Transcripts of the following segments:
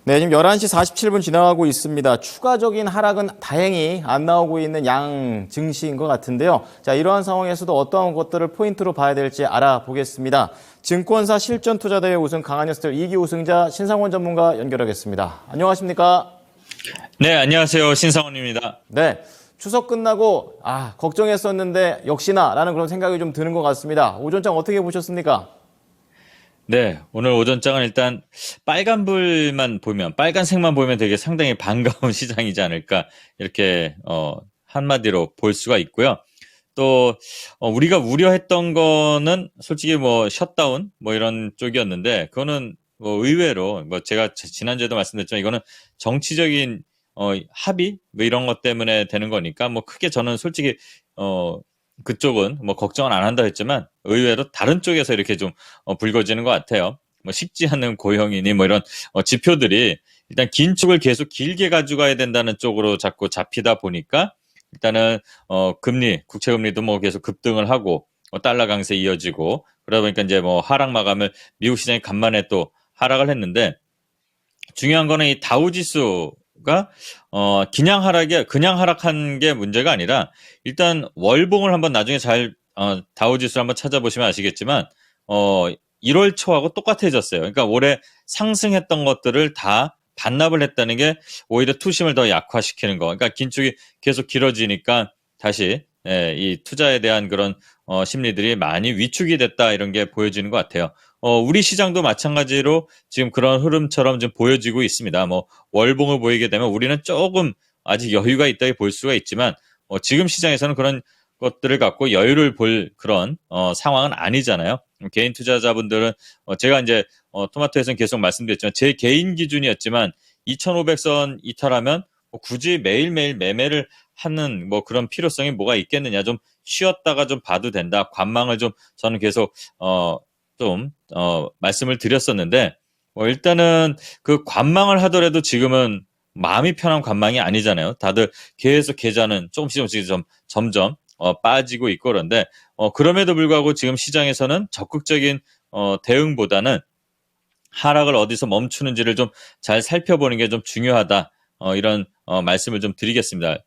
네, 지금 11시 47분 지나가고 있습니다. 추가적인 하락은 다행히 안 나오고 있는 양 증시인 것 같은데요. 자, 이러한 상황에서도 어떠한 것들을 포인트로 봐야 될지 알아보겠습니다. 증권사 실전투자대회 우승 강한여스텔 2기 우승자 신상원 전문가 연결하겠습니다. 안녕하십니까? 네, 안녕하세요. 신상원입니다. 네, 추석 끝나고 걱정했었는데 역시나 라는 그런 생각이 좀 드는 것 같습니다. 오전장 어떻게 보셨습니까? 네, 오늘 오전장은 일단 빨간색만 보면 되게 상당히 반가운 시장이지 않을까, 이렇게, 한마디로 볼 수가 있고요. 또, 우리가 우려했던 거는 솔직히 뭐, 셧다운, 뭐 이런 쪽이었는데, 그거는 뭐 의외로, 뭐 제가 지난주에도 말씀드렸지만, 이거는 정치적인, 합의? 뭐 이런 것 때문에 되는 거니까, 뭐 크게 저는 솔직히, 그쪽은 뭐 걱정은 안 한다 했지만 의외로 다른 쪽에서 이렇게 좀 불거지는 것 같아요. 뭐 식지 않는 고용이니 뭐 이런 지표들이 일단 긴 축을 계속 길게 가져가야 된다는 쪽으로 자꾸 잡히다 보니까 일단은 금리, 국채 금리도 뭐 계속 급등을 하고 달러 강세 이어지고 그러다 보니까 이제 뭐 하락 마감을 미국 시장이 간만에 또 하락을 했는데 중요한 거는 이 다우 지수가 그냥 하락한 게 문제가 아니라 일단 월봉을 한번 나중에 다우 지수를 한번 찾아보시면 아시겠지만 1월 초하고 똑같아졌어요. 그러니까 올해 상승했던 것들을 다 반납을 했다는 게 오히려 투심을 더 약화시키는 거. 그러니까 긴축이 계속 길어지니까 다시 이 투자에 대한 그런 심리들이 많이 위축이 됐다 이런 게 보여지는 것 같아요. 우리 시장도 마찬가지로 지금 그런 흐름처럼 좀 보여지고 있습니다. 뭐 월봉을 보이게 되면 우리는 조금 아직 여유가 있다고 볼 수가 있지만 지금 시장에서는 그런 것들을 갖고 여유를 볼 그런 상황은 아니잖아요. 개인 투자자분들은 제가 이제 토마토에서는 계속 말씀드렸지만 제 개인 기준이었지만 2,500선 이탈하면 뭐 굳이 매일매일 매매를 하는 뭐 그런 필요성이 뭐가 있겠느냐, 좀 쉬었다가 좀 봐도 된다, 관망을 좀 저는 계속 말씀을 드렸었는데, 일단은 그 관망을 하더라도 지금은 마음이 편한 관망이 아니잖아요. 다들 계속 계좌는 조금씩 점점 빠지고 있고 그런데, 그럼에도 불구하고 지금 시장에서는 적극적인 대응보다는 하락을 어디서 멈추는지를 좀 잘 살펴보는 게 좀 중요하다. 이런 말씀을 좀 드리겠습니다.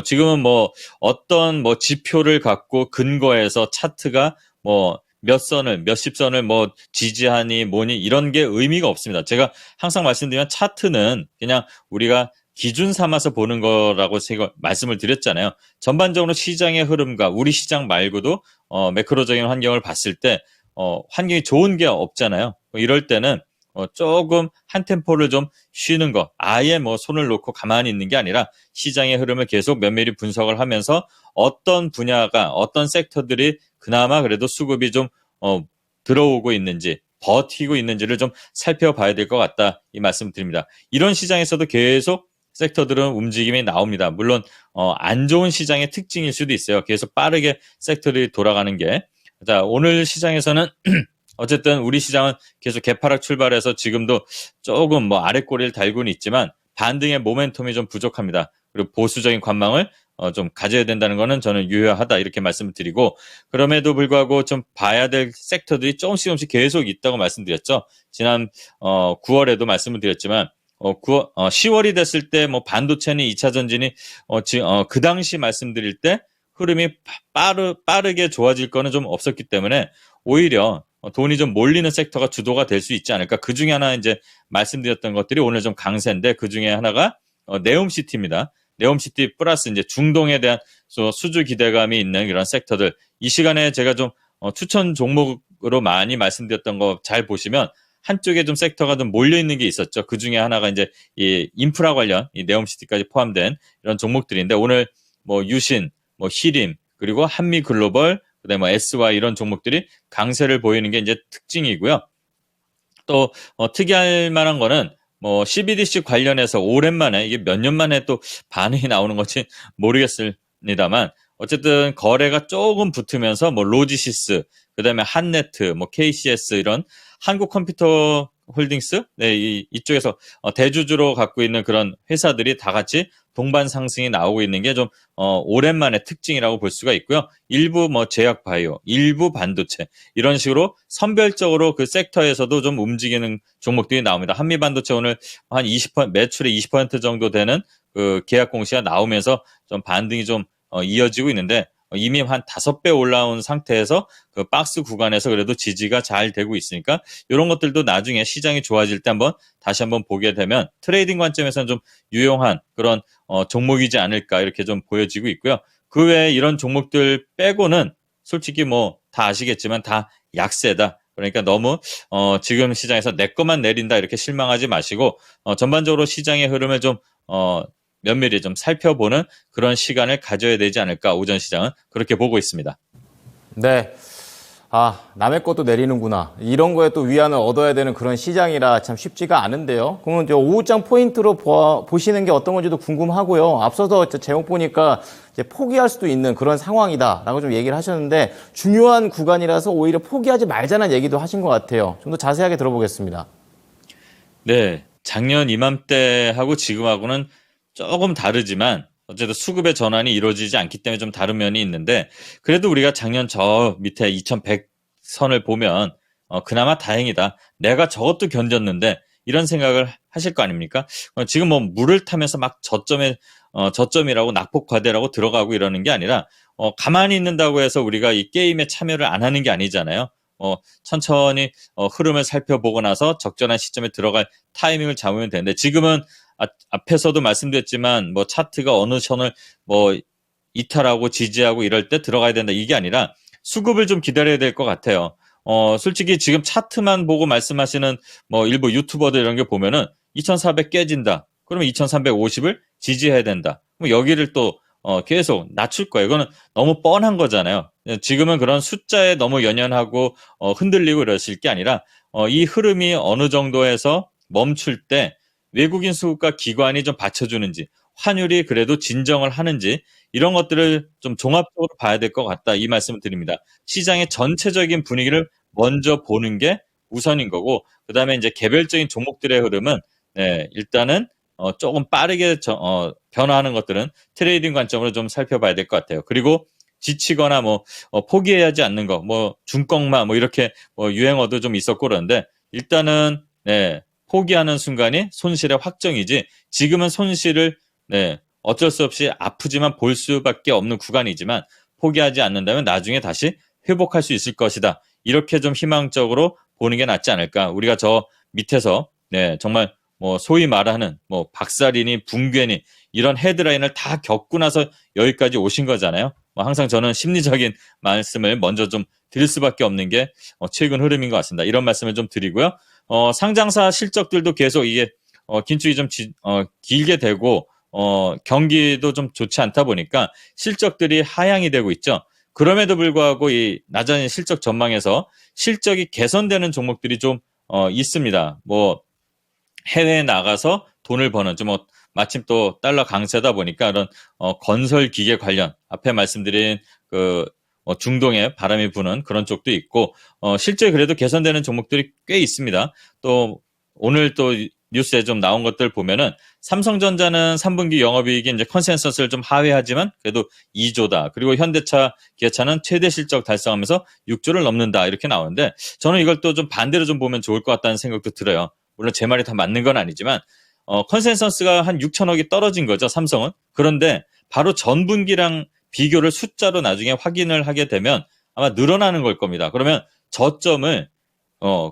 지금은 뭐 어떤 뭐 지표를 갖고 근거해서 차트가 뭐 몇십 선을 뭐 지지하니 뭐니 이런 게 의미가 없습니다. 제가 항상 말씀드리면 차트는 그냥 우리가 기준 삼아서 보는 거라고 제가 말씀을 드렸잖아요. 전반적으로 시장의 흐름과 우리 시장 말고도 매크로적인 환경을 봤을 때 환경이 좋은 게 없잖아요. 이럴 때는 조금 한 템포를 좀 쉬는 거, 아예 뭐 손을 놓고 가만히 있는 게 아니라 시장의 흐름을 계속 면밀히 분석을 하면서 어떤 분야가, 어떤 섹터들이 그나마 그래도 수급이 좀 들어오고 있는지, 버티고 있는지를 좀 살펴봐야 될 것 같다, 이 말씀 드립니다. 이런 시장에서도 계속 섹터들은 움직임이 나옵니다. 물론 안 좋은 시장의 특징일 수도 있어요. 계속 빠르게 섹터들이 돌아가는 게. 자, 오늘 시장에서는 어쨌든 우리 시장은 계속 개파락 출발해서 지금도 조금 뭐 아랫꼬리를 달고는 있지만 반등의 모멘텀이 좀 부족합니다. 그리고 보수적인 관망을 좀 가져야 된다는 거는 저는 유효하다, 이렇게 말씀을 드리고, 그럼에도 불구하고 좀 봐야 될 섹터들이 조금씩 계속 있다고 말씀드렸죠. 지난 9월에도 말씀을 드렸지만 10월이 됐을 때 뭐 반도체니 2차 전지니 그 당시 말씀드릴 때 흐름이 빠르게 좋아질 거는 좀 없었기 때문에 오히려 돈이 좀 몰리는 섹터가 주도가 될 수 있지 않을까. 그 중에 하나 이제 말씀드렸던 것들이 오늘 좀 강세인데, 그 중에 하나가 네옴시티입니다. 네옴시티 플러스 이제 중동에 대한 수주 기대감이 있는 이런 섹터들. 이 시간에 제가 좀 추천 종목으로 많이 말씀드렸던 거 잘 보시면 한쪽에 좀 섹터가 좀 몰려 있는 게 있었죠. 그 중에 하나가 이제 이 인프라 관련, 이 네옴시티까지 포함된 이런 종목들인데, 오늘 뭐 유신, 뭐 히림, 그리고 한미글로벌, 그다음에 뭐 SY 이런 종목들이 강세를 보이는 게 이제 특징이고요. 또 특이할 만한 거는 뭐 CBDC 관련해서 오랜만에, 이게 몇 년 만에 또 반응이 나오는 건지 모르겠습니다만 어쨌든 거래가 조금 붙으면서 뭐 로지시스, 그다음에 한네트, 뭐 KCS 이런 한국 컴퓨터 홀딩스, 네, 이쪽에서 대주주로 갖고 있는 그런 회사들이 다 같이 동반 상승이 나오고 있는 게 좀 오랜만의 특징이라고 볼 수가 있고요. 일부 뭐 제약 바이오, 일부 반도체 이런 식으로 선별적으로 그 섹터에서도 좀 움직이는 종목들이 나옵니다. 한미 반도체 오늘 한 20% 매출의 20% 정도 되는 그 계약 공시가 나오면서 좀 반등이 좀 이어지고 있는데 이미 한 5배 올라온 상태에서 그 박스 구간에서 그래도 지지가 잘 되고 있으니까 이런 것들도 나중에 시장이 좋아질 때 다시 한번 보게 되면 트레이딩 관점에서는 좀 유용한 그런 종목이지 않을까 이렇게 좀 보여지고 있고요. 그 외에 이런 종목들 빼고는 솔직히 뭐 다 아시겠지만 다 약세다. 그러니까 너무 지금 시장에서 내 것만 내린다 이렇게 실망하지 마시고 전반적으로 시장의 흐름을 좀 면밀히 좀 살펴보는 그런 시간을 가져야 되지 않을까 오전 시장은 그렇게 보고 있습니다. 네. 남의 것도 내리는구나. 이런 거에 또 위안을 얻어야 되는 그런 시장이라 참 쉽지가 않은데요. 그러면 오후장 포인트로 보시는 게 어떤 건지도 궁금하고요. 앞서서 제목 보니까 이제 포기할 수도 있는 그런 상황이다라고 좀 얘기를 하셨는데 중요한 구간이라서 오히려 포기하지 말자는 얘기도 하신 것 같아요. 좀 더 자세하게 들어보겠습니다. 네. 작년 이맘때하고 지금하고는 조금 다르지만 어쨌든 수급의 전환이 이루어지지 않기 때문에 좀 다른 면이 있는데 그래도 우리가 작년 저 밑에 2100선을 보면 그나마 다행이다. 내가 저것도 견뎠는데 이런 생각을 하실 거 아닙니까? 지금 뭐 물을 타면서 막 저점이라고 낙폭과대라고 들어가고 이러는 게 아니라 가만히 있는다고 해서 우리가 이 게임에 참여를 안 하는 게 아니잖아요. 천천히 흐름을 살펴보고 나서 적절한 시점에 들어갈 타이밍을 잡으면 되는데 지금은 앞에서도 말씀드렸지만 뭐 차트가 어느 선을 뭐 이탈하고 지지하고 이럴 때 들어가야 된다 이게 아니라 수급을 좀 기다려야 될 것 같아요. 솔직히 지금 차트만 보고 말씀하시는 뭐 일부 유튜버들 이런 게 보면은 2400 깨진다. 그러면 2350을 지지해야 된다. 그럼 여기를 또 계속 낮출 거예요. 이거는 너무 뻔한 거잖아요. 지금은 그런 숫자에 너무 연연하고 흔들리고 이러실 게 아니라 이 흐름이 어느 정도에서 멈출 때 외국인 수급과 기관이 좀 받쳐주는지 환율이 그래도 진정을 하는지 이런 것들을 좀 종합적으로 봐야 될 것 같다 이 말씀을 드립니다. 시장의 전체적인 분위기를 먼저 보는 게 우선인 거고 그다음에 이제 개별적인 종목들의 흐름은 네, 일단은 조금 빠르게 변화하는 것들은 트레이딩 관점으로 좀 살펴봐야 될 것 같아요. 그리고 지치거나 뭐 포기해야지 않는 거, 뭐 중꺾마 뭐 이렇게 뭐 유행어도 좀 있었고 그런데 일단은 네, 포기하는 순간이 손실의 확정이지 지금은 손실을 네, 어쩔 수 없이 아프지만 볼 수밖에 없는 구간이지만 포기하지 않는다면 나중에 다시 회복할 수 있을 것이다. 이렇게 좀 희망적으로 보는 게 낫지 않을까. 우리가 저 밑에서 네, 정말 뭐 소위 말하는 뭐 박살이니 붕괴니 이런 헤드라인을 다 겪고 나서 여기까지 오신 거잖아요. 뭐 항상 저는 심리적인 말씀을 먼저 좀 드릴 수밖에 없는 게 최근 흐름인 것 같습니다. 이런 말씀을 좀 드리고요. 상장사 실적들도 계속 이게 긴축이 좀 길게 되고 경기도 좀 좋지 않다 보니까 실적들이 하향이 되고 있죠. 그럼에도 불구하고 이 나자니 실적 전망에서 실적이 개선되는 종목들이 좀 있습니다. 뭐 해외에 나가서 돈을 버는 좀 마침 또 달러 강세다 보니까 그런 건설 기계 관련 앞에 말씀드린 그 중동에 바람이 부는 그런 쪽도 있고 실제 그래도 개선되는 종목들이 꽤 있습니다. 또 오늘 또 뉴스에 좀 나온 것들 보면은 삼성전자는 3분기 영업이익이 이제 컨센서스를 좀 하회하지만 그래도 2조다. 그리고 현대차, 기아차는 최대 실적 달성하면서 6조를 넘는다. 이렇게 나오는데 저는 이걸 또 좀 반대로 좀 보면 좋을 것 같다는 생각도 들어요. 물론 제 말이 다 맞는 건 아니지만 컨센서스가 한 6천억이 떨어진 거죠, 삼성은. 그런데 바로 전분기랑 비교를 숫자로 나중에 확인을 하게 되면 아마 늘어나는 걸 겁니다. 그러면 저점을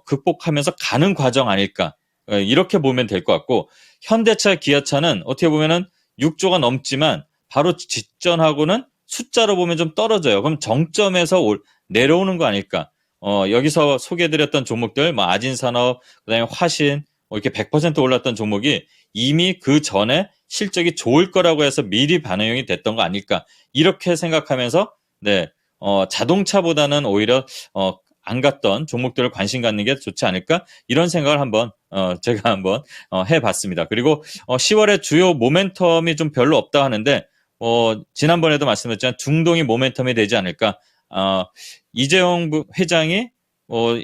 극복하면서 가는 과정 아닐까. 이렇게 보면 될 것 같고 현대차, 기아차는 어떻게 보면은 6조가 넘지만 바로 직전하고는 숫자로 보면 좀 떨어져요. 그럼 정점에서 내려오는 거 아닐까. 여기서 소개해드렸던 종목들, 뭐 아진산업, 그다음에 화신, 뭐 이렇게 100% 올랐던 종목이 이미 그 전에 실적이 좋을 거라고 해서 미리 반영이 됐던 거 아닐까. 이렇게 생각하면서, 네, 자동차보다는 오히려, 안 갔던 종목들을 관심 갖는 게 좋지 않을까? 이런 생각을 제가 한번, 해봤습니다. 그리고, 10월에 주요 모멘텀이 좀 별로 없다 하는데, 지난번에도 말씀드렸지만 중동이 모멘텀이 되지 않을까? 이재용 회장이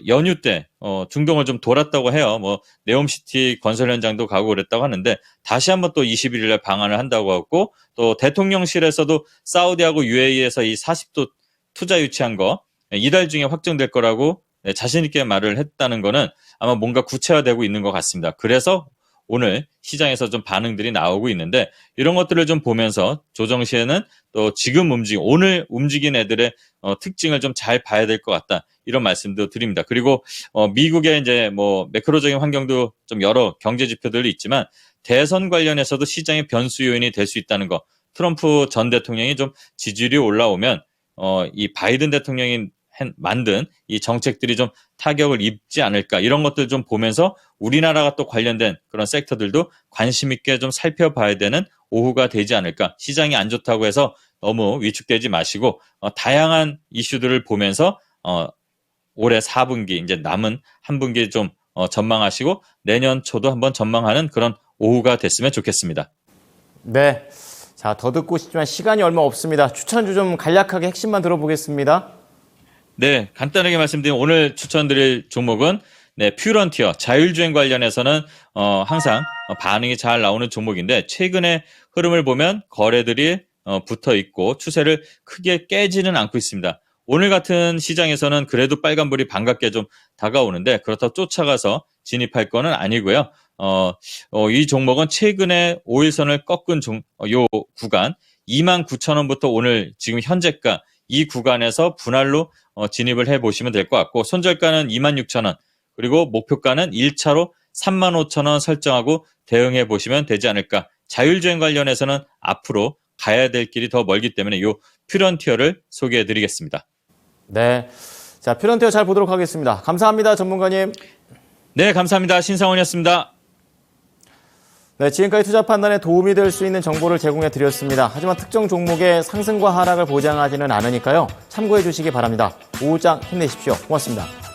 연휴 때 중동을 좀 돌았다고 해요. 뭐 네옴시티 건설 현장도 가고 그랬다고 하는데 다시 한번 또 21일에 방한을 한다고 하고 또 대통령실에서도 사우디하고 UAE에서 이 40도 투자 유치한 거 이달 중에 확정될 거라고 자신 있게 말을 했다는 거는 아마 뭔가 구체화되고 있는 것 같습니다. 그래서 오늘 시장에서 좀 반응들이 나오고 있는데 이런 것들을 좀 보면서 조정 시에는 또 지금 오늘 움직인 애들의 특징을 좀 잘 봐야 될 것 같다. 이런 말씀도 드립니다. 그리고 미국의 이제 뭐 매크로적인 환경도 좀 여러 경제 지표들이 있지만 대선 관련해서도 시장의 변수 요인이 될 수 있다는 거. 트럼프 전 대통령이 좀 지지율이 올라오면 이 바이든 대통령이 만든 이 정책들이 좀 타격을 입지 않을까 이런 것들 좀 보면서 우리나라가 또 관련된 그런 섹터들도 관심 있게 좀 살펴봐야 되는 오후가 되지 않을까. 시장이 안 좋다고 해서 너무 위축되지 마시고 다양한 이슈들을 보면서 올해 4분기 이제 남은 한 분기 좀 전망하시고 내년 초도 한번 전망하는 그런 오후가 됐으면 좋겠습니다. 네. 자, 더 듣고 싶지만 시간이 얼마 없습니다. 추천주 좀 간략하게 핵심만 들어보겠습니다. 네, 간단하게 말씀드리면 오늘 추천드릴 종목은 퓨런티어 자율주행 관련해서는 항상 반응이 잘 나오는 종목인데 최근에 흐름을 보면 거래들이 붙어 있고 추세를 크게 깨지는 않고 있습니다. 오늘 같은 시장에서는 그래도 빨간불이 반갑게 좀 다가오는데 그렇다고 쫓아가서 진입할 거는 아니고요. 이 종목은 최근에 5일선을 꺾은 요 구간 29,000원부터 오늘 지금 현재가 이 구간에서 분할로 진입을 해보시면 될 것 같고 손절가는 26,000원 그리고 목표가는 1차로 35,000원 설정하고 대응해 보시면 되지 않을까. 자율주행 관련해서는 앞으로 가야 될 길이 더 멀기 때문에 이 퓨런티어를 소개해 드리겠습니다. 네, 자 퓨런티어 잘 보도록 하겠습니다. 감사합니다, 전문가님. 네, 감사합니다. 신상원이었습니다. 네, 지금까지 투자 판단에 도움이 될 수 있는 정보를 제공해 드렸습니다. 하지만 특정 종목의 상승과 하락을 보장하지는 않으니까요. 참고해 주시기 바랍니다. 오후장 힘내십시오. 고맙습니다.